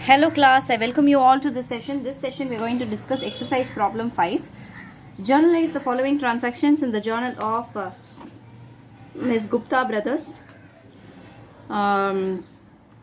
Hello class, I welcome you all to this session. This session we are going to discuss exercise problem 5. Journalize the following transactions in the journal of Ms. Gupta Brothers.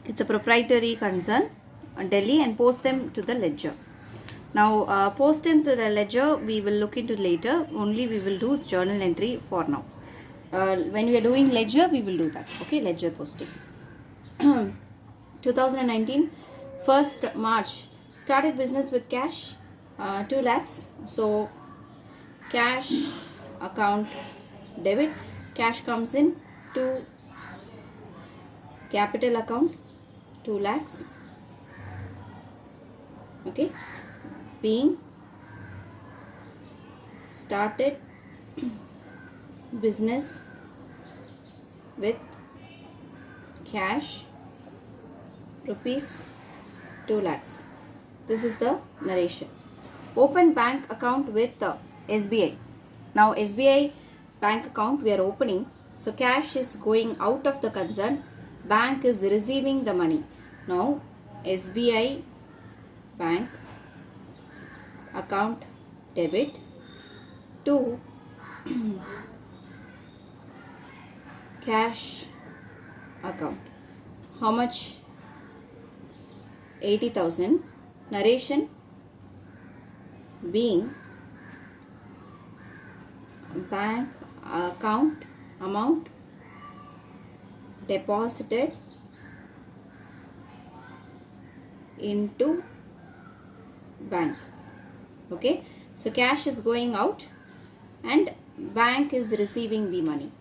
It's a proprietary concern Delhi, and post them to the ledger. Now post them to the ledger we will look into later. Only we will do journal entry for now. When we are doing ledger we will do that. Okay, ledger posting. 2019 1st March started business with cash 2 lakhs. So cash account debit, cash comes in to capital account 2 lakhs. Okay, being started business with cash rupees 2 lakhs. This is the narration. Open bank account with SBI. Now SBI bank account we are opening. So cash is going out of the concern. Bank is receiving the money. Now SBI bank account debit to cash account. How much? 80,000. Narration being bank account amount deposited into bank. Okay, so cash is going out and bank is receiving the money.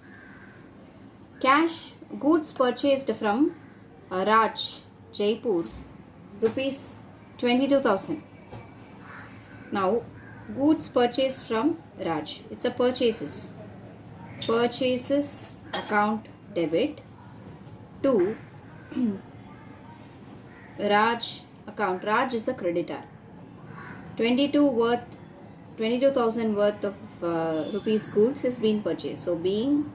Cash goods purchased from Raj, Jaipur, rupees 22,000. Now goods purchased from Raj, it's a purchases account debit to Raj account. Raj is a creditor. 22,000 worth of rupees goods is being purchased. So being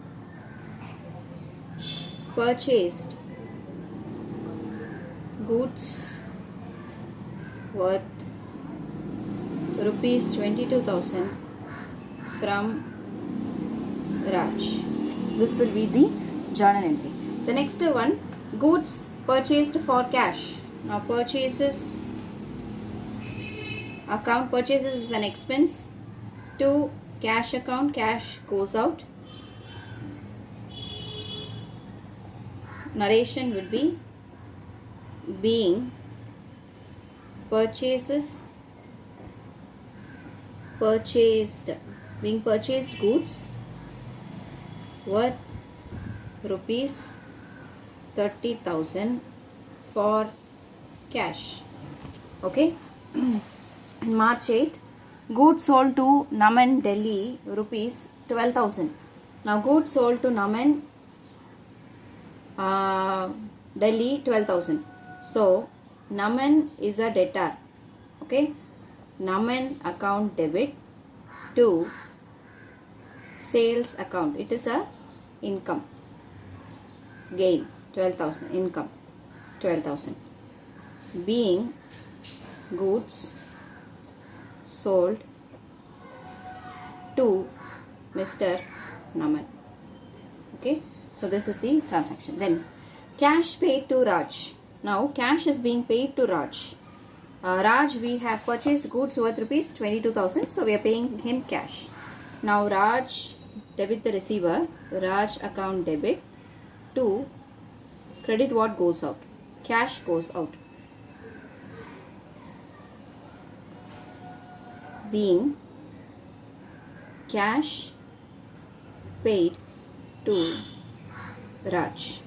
purchased goods worth rupees 22,000 from Raj. This will be the journal entry. The next one, goods purchased for cash. Now purchases account, purchases is an expense to cash account. Cash goes out. Narration would be being purchased goods worth rupees 30,000 for cash. Okay. March 8th, goods sold to Naman, Delhi, rupees 12,000. Now goods sold to Naman, Delhi, 12,000. So Naman is a debtor. Okay, Naman account debit to sales account. It is a income gain 12,000, income 12,000. Being goods sold to Mr. Naman. Okay, so this is the transaction. Then cash paid to Raj. Now cash is being paid to Raj. Raj, we have purchased goods worth rupees 22,000. So we are paying him cash. Now Raj debit the receiver. Raj account debit to credit what goes out. Cash goes out. Being cash paid to Raj.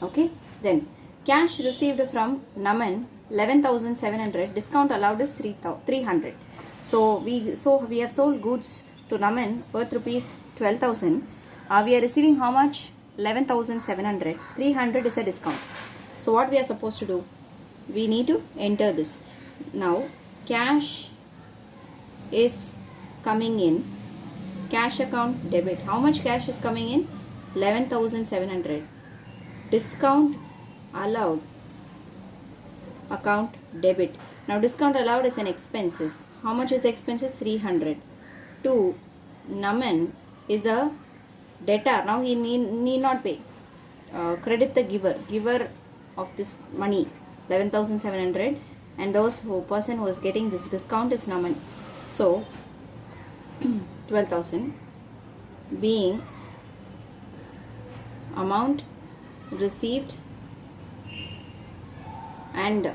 Okay, then cash received from Naman 11,700. Discount allowed is 300. So we have sold goods to Naman worth rupees 12,000. We are receiving how much? 11,700. 300 is a discount. So what we are supposed to do? We need to enter this. Now cash is coming in. Cash account debit. How much cash is coming in? 11,700. Discount allowed account debit. Now discount allowed is an expenses. How much is the expenses? 300. To Naman is a debtor. Now he need not pay. Credit the giver of this money 11,700, and those person who is getting this discount is Naman. So 12,000 being amount received and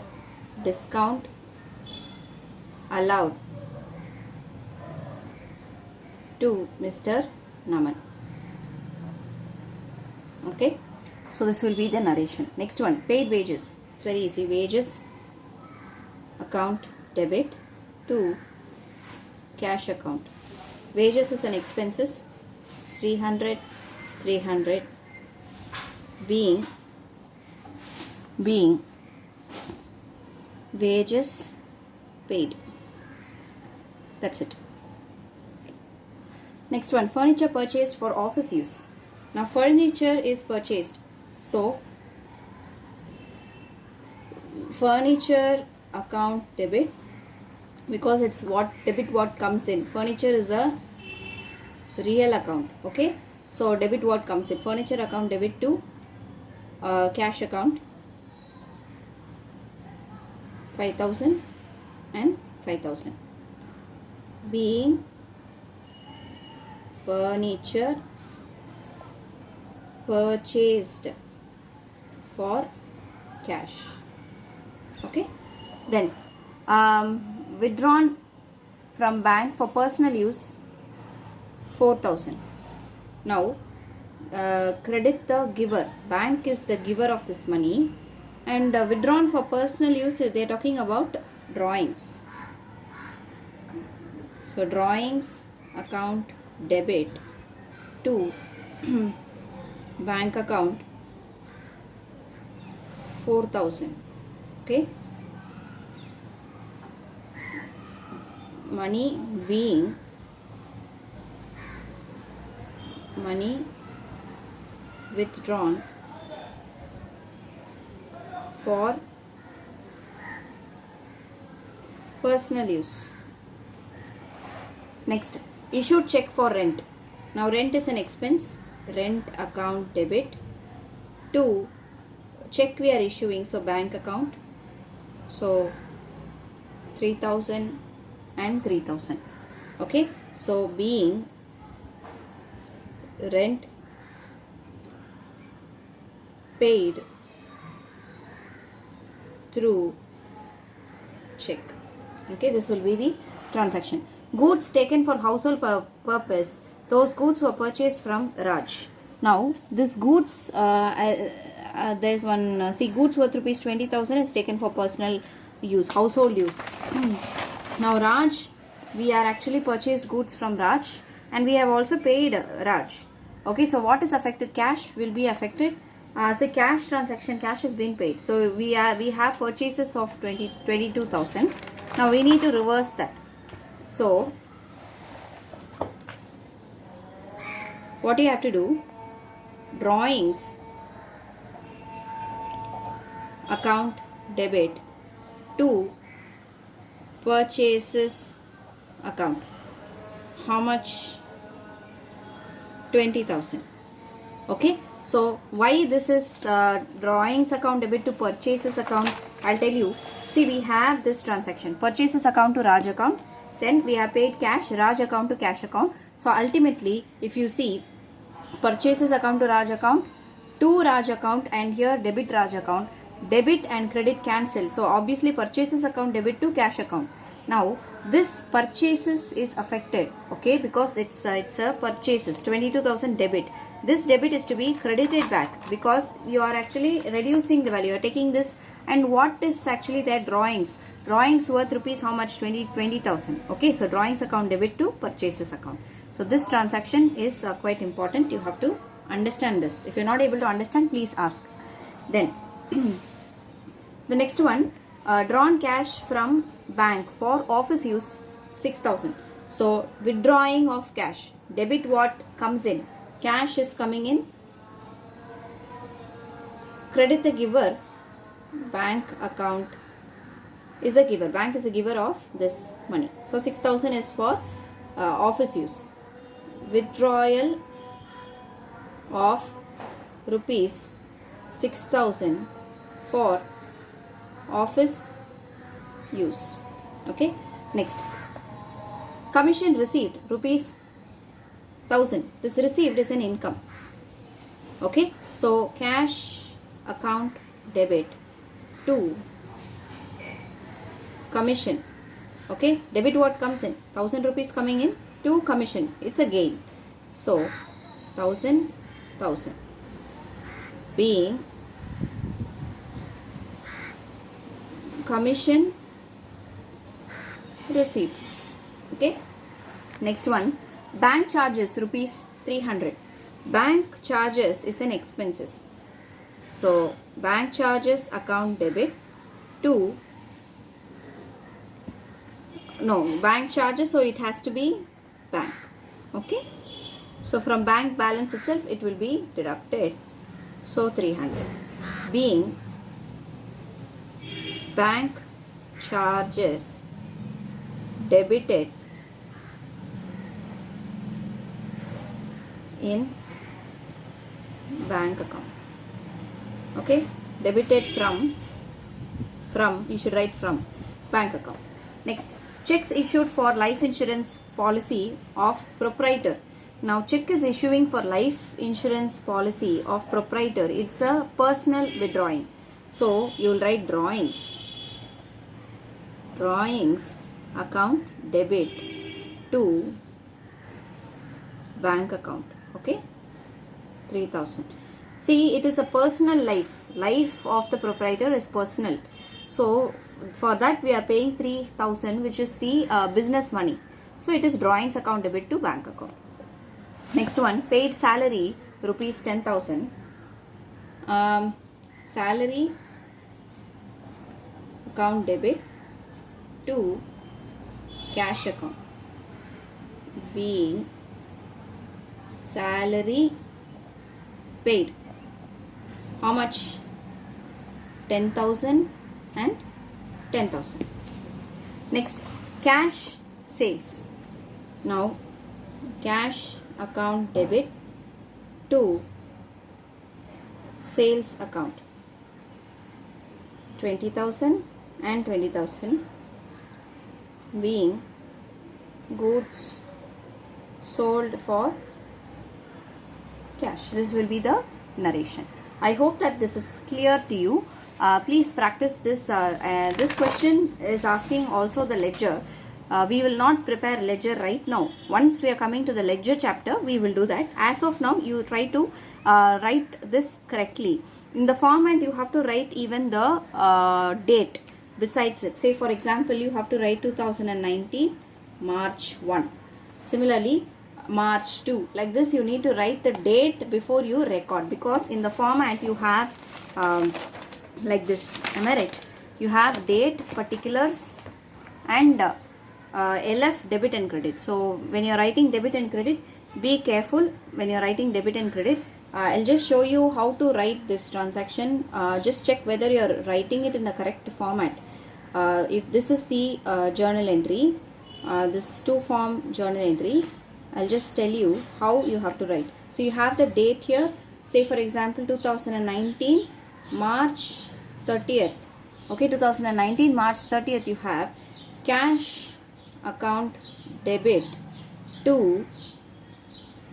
discount allowed to Mr. Naman. Okay, so this will be the narration. Next one, paid wages. It's very easy. Wages account debit to cash account. Wages is an expenses 300 being wages paid. That's it. Next one, furniture purchased for office use. Now furniture is purchased, so furniture account debit, because it's what debit what comes in. Furniture is a real account. Okay, so debit what comes in. Furniture account debit to cash account 5,000 and 5,000 being furniture purchased for cash. Okay, then withdrawn from bank for personal use 4,000. Now credit the giver. Bank is the giver of this money, and withdrawn for personal use, they are talking about drawings. So drawings account debit to bank account 4,000. Okay, money being withdrawn for personal use. Next, issued check for rent. Now rent is an expense. Rent account debit to check we are issuing, so bank account, so 3,000 and 3,000. Okay, so being rent paid through check. Okay, this will be the transaction. Goods taken for household purpose. Those goods were purchased from Raj. Now this goods, there is one, see, goods worth rupees 20,000 is taken for personal use, household use. Now Raj, we are actually purchased goods from Raj, and we have also paid Raj. Okay, so what is affected? Cash will be affected. As a cash transaction, cash has been paid. So we have purchases of 22,000. Now we need to reverse that. So what you have to do, drawings account debit to purchases account. How much? 20,000. Okay, so why this is drawings account debit to purchases account? I'll tell you. See, we have this transaction, purchases account to Raj account, then we have paid cash, Raj account to cash account. So ultimately, if you see, purchases account to Raj account, and here debit Raj account, debit and credit cancel. So obviously purchases account debit to cash account. Now this purchases is affected, okay, because it's a purchases 22,000 debit. This debit is to be credited back because you are actually reducing the value. You are taking this, and what is actually their drawings worth rupees how much? 20,000. Okay, so drawings account debit to purchases account. So this transaction is quite important. You have to understand this. If you are not able to understand, please ask. Then the next one, drawn cash from bank for office use 6,000. So withdrawing of cash, debit what comes in, cash is coming in, credit the giver, bank account is a giver. Bank is a giver of this money. So 6,000 is for office use. Withdrawal of rupees 6,000 for office use. Okay. Next, commission received rupees 1,000. This received is an income. Okay. So cash account debit to commission. Okay. Debit what comes in? 1,000 rupees coming in to commission. It's a gain. So 1,000 being commission received. Okay. Next one, bank charges rupees 300. Bank charges is an expenses. So bank charges account debit to bank charges, so it has to be bank. Okay. So from bank balance itself it will be deducted. So 300 being bank charges debited in bank account. Okay. Debited from you should write from bank account. Next, checks issued for life insurance policy of proprietor. Now check is issuing for life insurance policy of proprietor. It's a personal withdrawing. So you will write drawings account debit to bank account. Okay. 3,000. See, it is a personal life of the proprietor is personal. So for that we are paying 3,000, which is the business money. So it is drawings account debit to bank account. Next one, paid salary rupees 10,000. Salary account debit to cash account being salary paid. How much? 10,000 and 10,000. Next, cash sales. Now cash account debit to sales account 20,000 and 20,000 being goods sold for cash. This will be the narration. I hope that this is clear to you. Please practice this. This question is asking also the ledger. We will not prepare ledger right now. Once we are coming to the ledger chapter, we will do that. As of now, you try to write this correctly. In the format, you have to write even the date besides it. Say for example, you have to write 2019 March 1. Similarly, March 2. Like this, you need to write the date before you record, because in the format you have like this. Am I right? You have date, particulars, and LF, debit and credit. So when you are writing debit and credit, be careful when you are writing debit and credit. I'll just show you how to write this transaction. Just check whether you are writing it in the correct format. If this is the journal entry, this is to form journal entry, I'll just tell you how you have to write. So you have the date here. Say for example 2019 March 30th. Okay, 2019 March 30th you have cash account debit to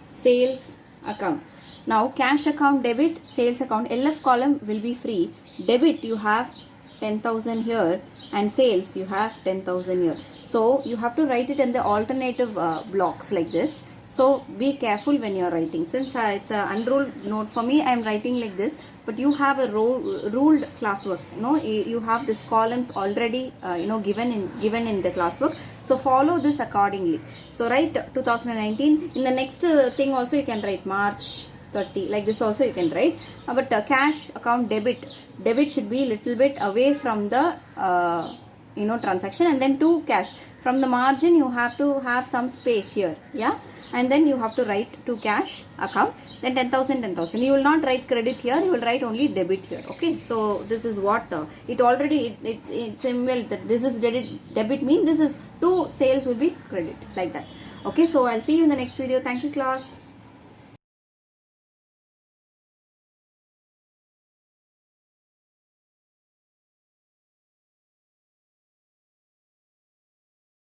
sales account. Now cash account debit, sales account, LF column will be free. Debit you have 10,000 here and sales you have 10,000 here. So you have to write it in the alternative blocks like this. So be careful when you are writing. Since it's an unruled note for me, I am writing like this. But you have a ruled classwork. You have these columns already given in the classwork. So follow this accordingly. So write 2019. In the next thing also you can write March 30. Like this also you can write. But cash account debit should be little bit away from the transaction, and then to cash. From the margin you have to have some space here. Yeah. and then you have to write to cash account, then 10,000 10,000. You will not write credit here, you will write only debit here. Okay, so this is what it already it's well that this is debit means this is 2 sales will be credit, like that. Okay, so I'll see you in the next video. Thank you, class.